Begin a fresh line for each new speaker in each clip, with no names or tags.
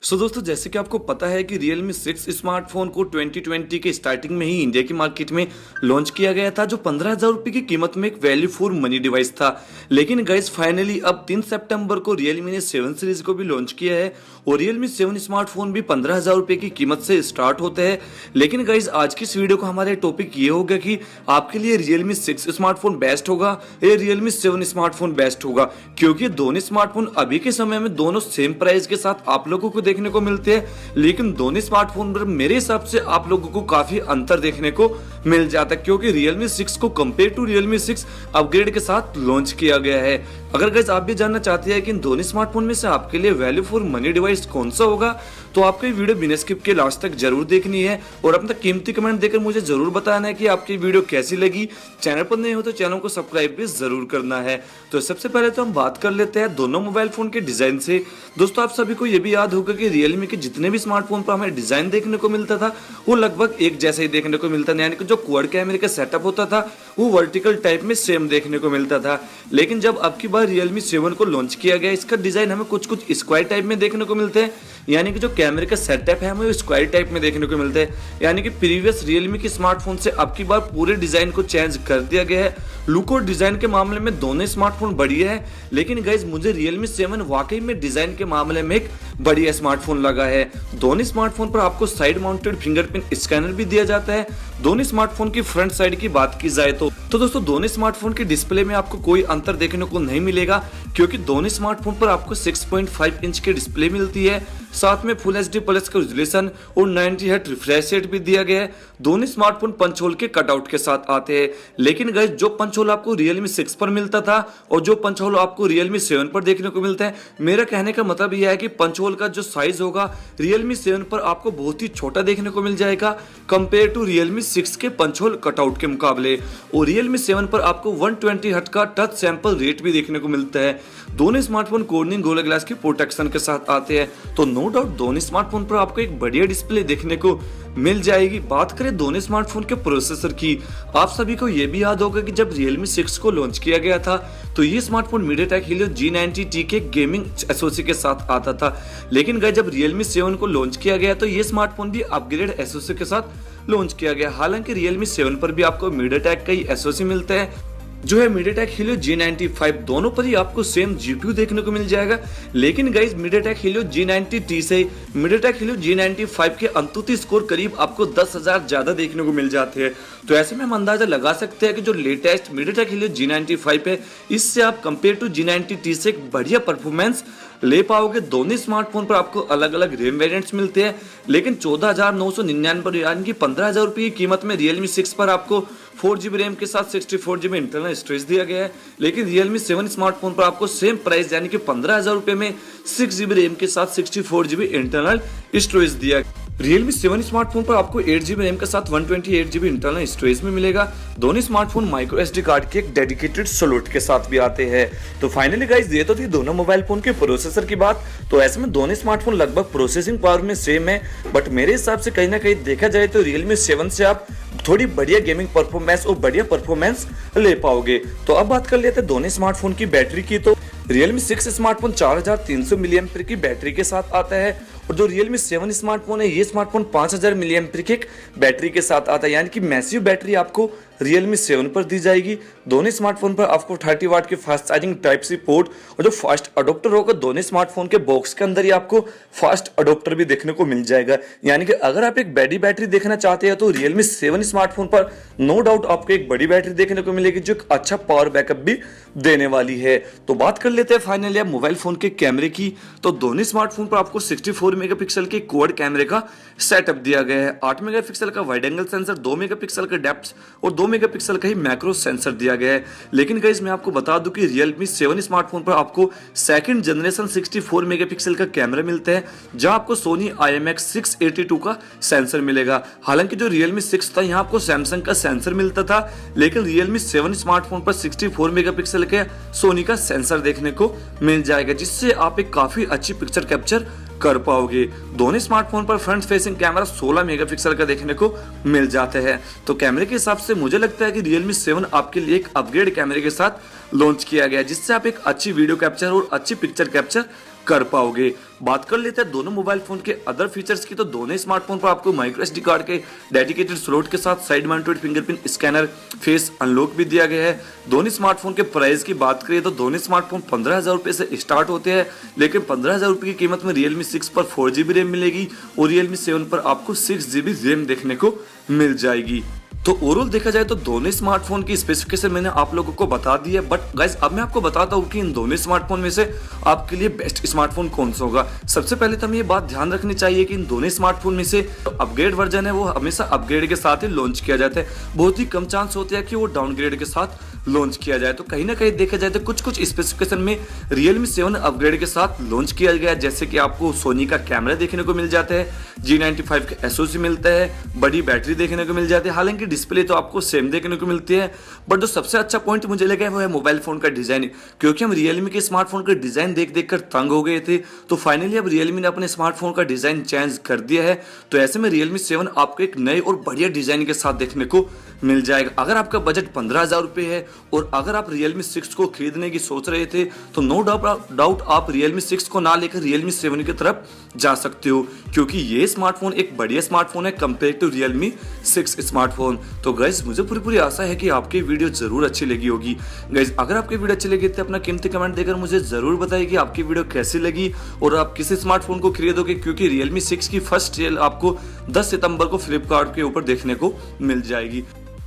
दोस्तों, जैसे कि आपको पता है कि Realme 6 स्मार्टफोन को 2020 के स्टार्टिंग में ही इंडिया की मार्केट में लॉन्च किया गया था, जो 15,000 रुपये की कीमत में एक वैल्यू फॉर मनी डिवाइस था। लेकिन गाइस फाइनली अब 3 सितंबर को Realme ने 7 सीरीज को भी लॉन्च किया है और Realme 7 स्मार्टफोन भी 15,000 रुपये की कीमत से स्टार्ट होते हैं। लेकिन गाइस आज की इस वीडियो का हमारा टॉपिक ये होगा कि आपके लिए Realme 6 स्मार्टफोन बेस्ट होगा या Realme 7 स्मार्टफोन बेस्ट होगा, क्योंकि दोनों स्मार्टफोन अभी के समय में दोनों सेम प्राइस के साथ आप लोगों को देखने को मिलते हैं। लेकिन दोनों स्मार्टफोन पर मेरे हिसाब से आप लोगों को काफी अंतर देखने को मिल जाता है, क्योंकि Realme 6 को कंपेयर टू Realme 6 अपग्रेड के साथ लॉन्च किया गया है। अगर गाइस आप भी जानना चाहते हैं कि इन दोनों स्मार्टफोन में से आपके लिए वैल्यू फॉर मनी डिवाइस कौन सा होगा, तो आपको ये वीडियो बिना स्किप के लास्ट तक जरूर देखनी है और अपना कीमती कमेंट देकर मुझे जरूर बताना है कि आपकी वीडियो कैसी लगी। चैनल पर नए हो तो चैनल को सब्सक्राइब भी जरूर करना है। तो सबसे पहले तो हम बात कर लेते हैं दोनों मोबाइल फोन के डिजाइन से। दोस्तों, आप सभी को यह भी याद होगा कि Realme के जितने भी स्मार्टफोन पर हमें डिजाइन देखने को मिलता था वो लगभग एक जैसा ही देखने को मिलता था, यानी कि जो क्वाड कैमरे का सेटअप होता था वो वर्टिकल टाइप में सेम देखने को मिलता था। लेकिन जब अब की बार Realme 7 को लॉन्च किया गया, इसका डिजाइन हमें कुछ स्क्वायर टाइप में देखने को मिलते हैं, यानी कि जो कैमरे का सेटअप है हमें स्क्वायर टाइप में देखने को मिलता है। यानी कि प्रीवियस Realme के स्मार्टफोन से अब की बार पूरे डिजाइन को चेंज कर दिया गया है। लुक और डिजाइन के मामले में दोनों स्मार्टफोन बढ़िया है, लेकिन गाइस मुझे Realme 7 वाकई में डिजाइन के मामले में एक बढ़िया स्मार्टफोन लगा है। दोनों स्मार्टफोन पर आपको साइड माउंटेड फिंगरप्रिंट स्कैनर भी दिया जाता है। दोनों स्मार्टफोन की फ्रंट साइड की बात की जाए तो दोस्तों दोनों स्मार्टफोन के डिस्प्ले में आपको कोई अंतर देखने को नहीं मिलेगा, क्योंकि दोनों स्मार्टफोन पर आपको 6.5 इंच की डिस्प्ले मिलती है, साथ में फुल एचडी प्लस का रेजोल्यूशन और 90 हर्ट्ज रिफ्रेश रेट भी दिया गया है। दोनों स्मार्टफोन पंच होल के कटआउट के साथ आते हैं। लेकिन गाइस जो पंच होल आपको Realme 6 पर मिलता था और जो पंच होल आपको Realme 7 पर देखने को मिलता है, मेरा कहने का मतलब यह है कि पंच होल का जो साइज होगा Realme 7 पर आपको बहुत ही छोटा देखने को मिल जाएगा कंपेयर टू Realme 6 के पंच होल कटआउट के मुकाबले। और Realme 7 पर आपको 120 हर्ट्ज का टच सैंपल रेट भी देखने को मिलता है। दोनों स्मार्टफोन कॉर्निंग गोला ग्लास की प्रोटेक्शन के साथ आते हैं, तो नो डाउट दोनों स्मार्टफोन पर आपको एक बढ़िया डिस्प्ले देखने को मिल जाएगी। बात करें दोनों स्मार्टफोन के प्रोसेसर की, आप सभी को यह भी याद होगा कि जब Realme 6 को लॉन्च किया गया था तो ये स्मार्टफोन MediaTek Helio G90T के गेमिंग एसओसी के साथ आता था। लेकिन गाइस जब Realme 7 को लॉन्च किया गया तो ये स्मार्टफोन भी अपग्रेड एसओसी के साथ लॉन्च किया गया। हालांकि Realme 7 पर भी आपको MediaTek का ही एसओसी मिलता है, जो है MediaTek Helio G95। दोनों पर ही आपको सेम जीपीयू देखने को मिल जाएगा। लेकिन गाइस MediaTek Helio G90T से MediaTek Helio G95 के अंतुति स्कोर करीब आपको 10,000 ज्यादा देखने को मिल जाते हैं। तो ऐसे में हम अंदाजा लगा सकते हैं कि जो लेटेस्ट MediaTek Helio G95 है, इससे आप कंपेयर टू G90T से एक बढ़िया परफॉर्मेंस ले पाओगे। दोनों स्मार्टफोन पर आपको अलग अलग रैम वेरिएंट्स मिलते हैं, लेकिन 14,999 यानी कि 15,000 रुपये की कीमत में Realme 6 पर आपको 4GB रैम के साथ 64GB इंटरनल स्टोरेज दिया गया है। लेकिन Realme 7 स्मार्टफोन पर आपको सेम प्राइस यानी कि 15,000 रुपये में 6GB रैम के साथ 64GB इंटरनल स्टोरेज दिया गया। Realme 7 स्मार्टफोन पर आपको 8GB रैम के साथ 128GB इंटरनल स्टोरेज में मिलेगा। दोनों स्मार्टफोन माइक्रो एसडी कार्ड के एक डेडिकेटेड स्लॉट के साथ भी आते हैं। तो फाइनली गाइस ये तो थी दोनों मोबाइल फोन के प्रोसेसर की बात। तो ऐसे में दोनों स्मार्टफोन लगभग प्रोसेसिंग पावर में सेम है, बट मेरे हिसाब से कहीं ना कहीं देखा जाए तो Realme 7 से आप थोड़ी बढ़िया गेमिंग परफॉर्मेंस और बढ़िया परफॉर्मेंस ले पाओगे। तो अब बात कर लेते हैं दोनों स्मार्टफोन की बैटरी की। तो Realme 6 स्मार्टफोन 4300 mAh की बैटरी के साथ आता है और जो Realme 7 स्मार्टफोन है ये स्मार्टफोन 5000 mAh की एक बैटरी के साथ आता है, यानी कि मैसिव बैटरी आपको Realme 7 पर दी जाएगी। दोनों स्मार्टफोन पर आपको 30 वाट की fast charging type C port और जो फास्ट अडोप्टर होगा दोनों स्मार्टफोन के बॉक्स के अंदर ही आपको फास्ट अडोप्टर भी देखने को मिल जाएगा। यानी कि अगर आप एक बड़ी बैटरी देखना चाहते हैं तो Realme 7 स्मार्टफोन पर नो डाउट आपको एक बड़ी बैटरी देखने को मिलेगी, जो एक अच्छा पावर बैकअप भी देने वाली है। तो बात कर लेते हैं फाइनली अब मोबाइल फोन के कैमरे की। तो दोनों स्मार्टफोन पर आपको 64 मेगापिक्सल के क्वाड कैमरे का सेटअप दिया गया है। 8 मेगापिक्सल का वाइड एंगल सेंसर, 2 मेगापिक्सल का डेप्थ और 2 मेगापिक्सल का ही मैक्रो सेंसर दिया गया है। लेकिन गाइस मैं आपको बता दूं कि Realme 7 स्मार्टफोन पर आपको सेकंड जनरेशन 64 मेगापिक्सल का कैमरा मिलता है, जहां आपको Sony IMX682 का सेंसर मिलेगा। हालांकि जो Realme 6 था यहाँ आपको सैमसंग का सेंसर मिलता था, लेकिन Realme 7 स्मार्टफोन पर 64 मेगापिक्सल के Sony का सेंसर देखने को मिल जाएगा, जिससे आप एक काफी अच्छी पिक्चर कैप्चर कर पाओगे। दोनों स्मार्टफोन पर फ्रंट फेसिंग कैमरा 16 मेगापिक्सल का देखने को मिल जाता है। तो कैमरे के हिसाब से मुझे लगता है कि Realme 7 आपके लिए एक अपग्रेड कैमरे के साथ लॉन्च किया गया है, जिससे आप एक अच्छी वीडियो कैप्चर और अच्छी पिक्चर कैप्चर कर पाओगे। बात कर लेते हैं दोनों मोबाइल फोन के अदर फीचर्स की, तो दोनों स्मार्टफोन पर आपको माइक्रो एसडी कार्ड के डेडिकेटेड स्लॉट के साथ side mounted fingerprint scanner, face unlock भी दिया गया है। दोनों स्मार्टफोन के प्राइस की बात करें तो दोनों स्मार्टफोन 15,000 रुपये से स्टार्ट होते हैं, लेकिन 15,000 रुपये की कीमत में Realme 6 पर 4GB रैम मिलेगी और Realme 7 पर आपको 6GB रैम देखने को मिल जाएगी। तो ओवरऑल देखा जाए तो दोनों स्मार्टफोन की स्पेसिफिकेशन मैंने आप लोगों को बता दी है, बट गाइस अब मैं आपको बताता हूँ कि इन दोनों स्मार्टफोन में से आपके लिए बेस्ट स्मार्टफोन कौन सा होगा। सबसे पहले तो हमें ये बात ध्यान रखनी चाहिए कि इन दोनों स्मार्टफोन में से अपग्रेड वर्जन है वो हमेशा अपग्रेड के साथ ही लॉन्च किया जाता है। बहुत ही कम चांस होते हैं कि वो डाउनग्रेड के साथ लॉन्च किया जाए। तो कहीं ना कहीं देखा जाए तो कुछ कुछ स्पेसिफिकेशन में Realme 7 अपग्रेड के साथ लॉन्च किया गया है, जैसे कि आपको सोनी का कैमरा देखने को मिल जाता है, G95 का SoC मिलता है, बड़ी बैटरी देखने को मिल जाती है। हालांकि डिस्प्ले तो आपको सेम देखने को मिलती है, बट जो सबसे अच्छा पॉइंट मुझे लगा है वो है मोबाइल फोन का डिजाइन, क्योंकि हम Realme के स्मार्टफोन का डिजाइन देख देख कर तंग हो गए थे। तो फाइनली अब Realme ने अपने स्मार्टफोन का डिजाइन चेंज कर दिया है। तो ऐसे में Realme 7 आपको एक नए और बढ़िया डिजाइन के साथ देखने को मिल जाएगा। अगर आपका बजट 15,000 रुपये है और अगर आप Realme 6 को खरीदने की सोच रहे थे तो नो डाउट आप Realme 6 को ना लेकर Realme 7 की तरफ जा सकते हो, क्योंकि ये स्मार्टफोन एक बढ़िया स्मार्टफोन है कंपेयर टू Realme 6 स्मार्टफोन। तो गाइज मुझे पूरी आशा है कि आपकी वीडियो जरूर अच्छी लगी होगी। गाइज अगर आपकी वीडियो अच्छी लगी तो अपना कीमती कमेंट देकर मुझे जरूर बताइए कि आपकी वीडियो कैसी लगी और आप किस स्मार्टफोन को खरीदोगे, क्योंकि Realme 6 की फर्स्ट सेल आपको 10 सितंबर को फ्लिपकार्ट के ऊपर देखने को मिल जाएगी।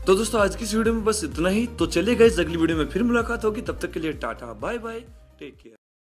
तो दोस्तों आज की इस वीडियो में बस इतना ही। तो चलिए गाइस अगली वीडियो में फिर मुलाकात होगी, तब तक के लिए tata bye bye, take care.